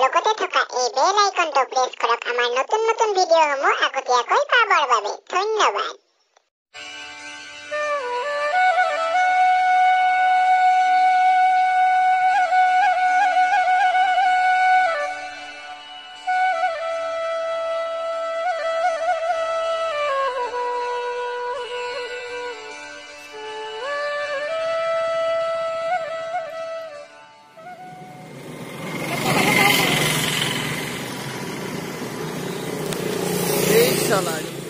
লগতে থকা এই বেল আইকনটো প্ৰেছ কৰক আমাৰ নতুন নতুন ভিডিঅ'সমূহ আগতীয়াকৈ পাবৰ বাবে ধন্যবাদ Salah.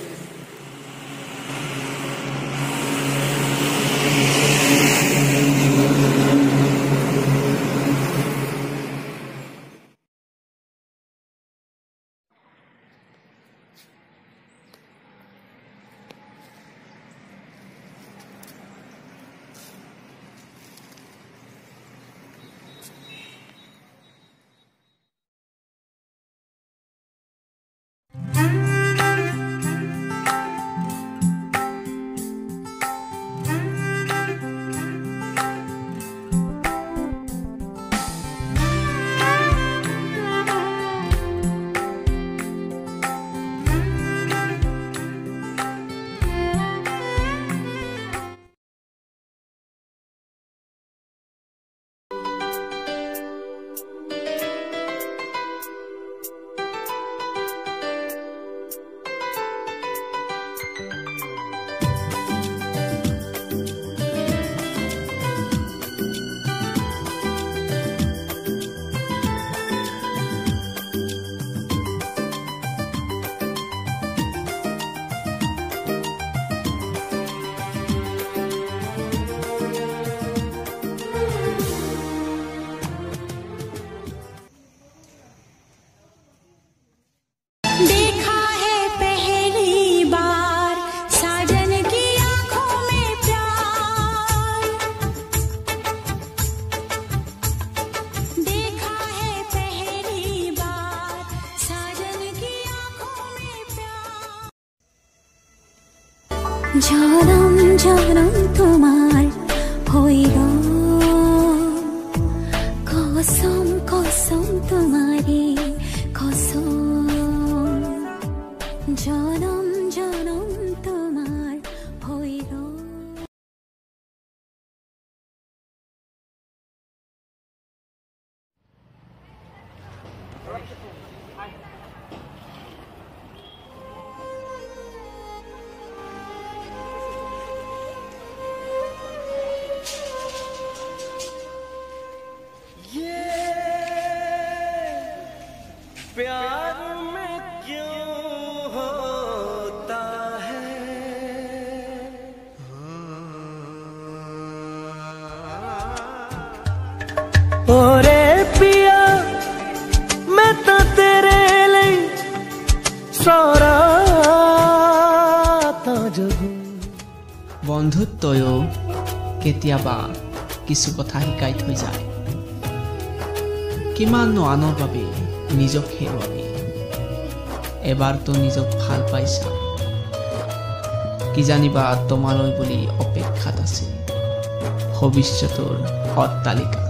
জনম জনম তোমার হইল কসম কসম তোমারে কসম জনম জনম তোমার হইল प्यार में क्यों होता है ओरे पिया मैं तो तेरे लिए सोरा था जब বন্ধুত্বয়ো কেতিয়াবা কিছু কথা শিকাই থৈ যায় কিমাননো আনৰ বাবে নিজক হেৰুৱাবি এবাৰতো নিজক ভাল পাইছা কি জানিবা তোমালৈ বুলি অপেক্ষাত আছে ভৱিষ্যতৰ অট্টালিকা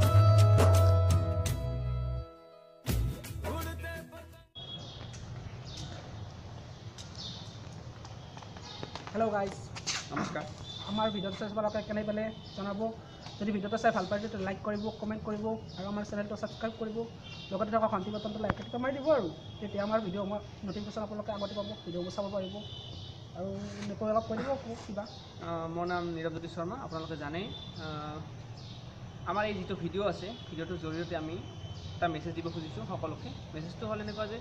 हेलो गाइस नमस्कार आमार भिडिओ चाই আপোনালোকে কেনে পালে জনাব যদি ভিডিওটো চাই ভাল পাইছে তো লাইক কৰিব কমেন্ট কৰিব আৰু আমাৰ চেনেলটো সাবস্ক্ৰাইব কৰিব লগতে থকা ঘণ্টি বাটনটো লাইক টিপা মাৰি দিব আৰু তেতিয়া আমাৰ ভিডিও নটিফিকেশন আপোনালোকে আগতে পাব ভিডিওবোৰ চাব পাৰিব আৰু নেকৈ অলপ কৈ দিব কিবা মোৰ নাম নীৰৱজ্যোতি শৰ্মা আপোনালোকে জানে আমাৰ এই যেটো ভিডিও আছে ভিডিওটোৰ জৰিয়তে আমি এটা মেছেজ দিব খুজিছো সকলোকে মেছেজটো হ'ল এনেকুৱা যে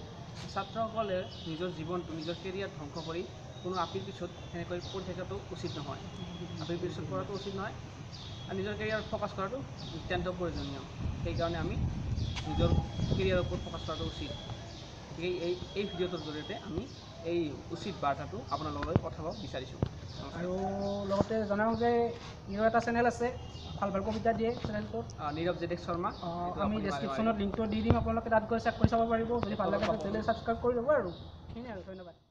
ছাত্ৰসকলে নিজৰ জীৱনটো নিজৰ কেৰিয়াৰ ধ্বংস কৰি কোনো আপিৰ পিছত এনেকৈ পঢ়ি থকাটো উচিত নহয় আপিৰ পিছত পঢ়াটো উচিত নহয় আৰু নিজৰ কেৰিয়াৰত ফ'কাছ কৰাটো অত্যন্ত প্ৰয়োজনীয় সেইকাৰণে আমি নিজৰ কেৰিয়াৰৰ ওপৰত ফ'কাছ কৰাটো উচিত এই ভিডিওটোৰ জৰিয়তে আমি এই উচিত বাৰ্তাটো আপোনালোকলৈ পঠাব বিচাৰিছোঁ আৰু লগতে জনাওঁ যে ইও এটা চেনেল আছে ভাল ভাল কবিতা দিয়ে চেনেলটোত নীৰৱজ্যোতি শৰ্মা আমি ডেছক্ৰিপশ্যনত লিংকটো দি দিম আপোনালোকে তাত গৈ চেক কৰি চাব পাৰিব যদি ভাল লাগে তেতিয়াহ'লে ছাবস্ক্ৰাইব কৰি ল'ব আৰু ধন্যবাদ